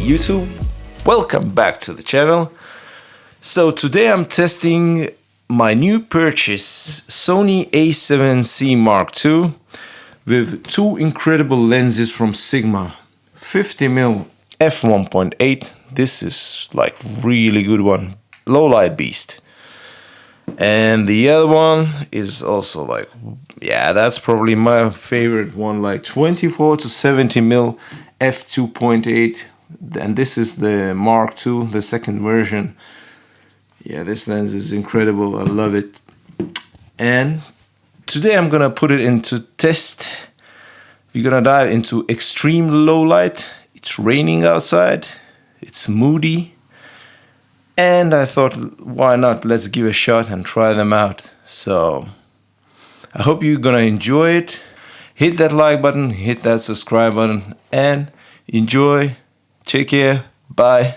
YouTube, welcome back to the channel. So today I'm testing my new purchase, Sony A7Cii Mark II, with two incredible lenses from Sigma. 50mm f1.8, this is like really good one, low light beast. And the other one is also like, yeah, that's probably my favorite one, like 24 to 70mm f2.8. And this is the Mark II, the second version. Yeah, this lens is incredible, I love it. And today I'm gonna put it into test. We're gonna dive into extreme low light. It's raining outside, it's moody. And I thought, why not? Let's give a shot and try them out. So I hope you're gonna enjoy it. Hit that like button, hit that subscribe button, and enjoy. Take care. Bye.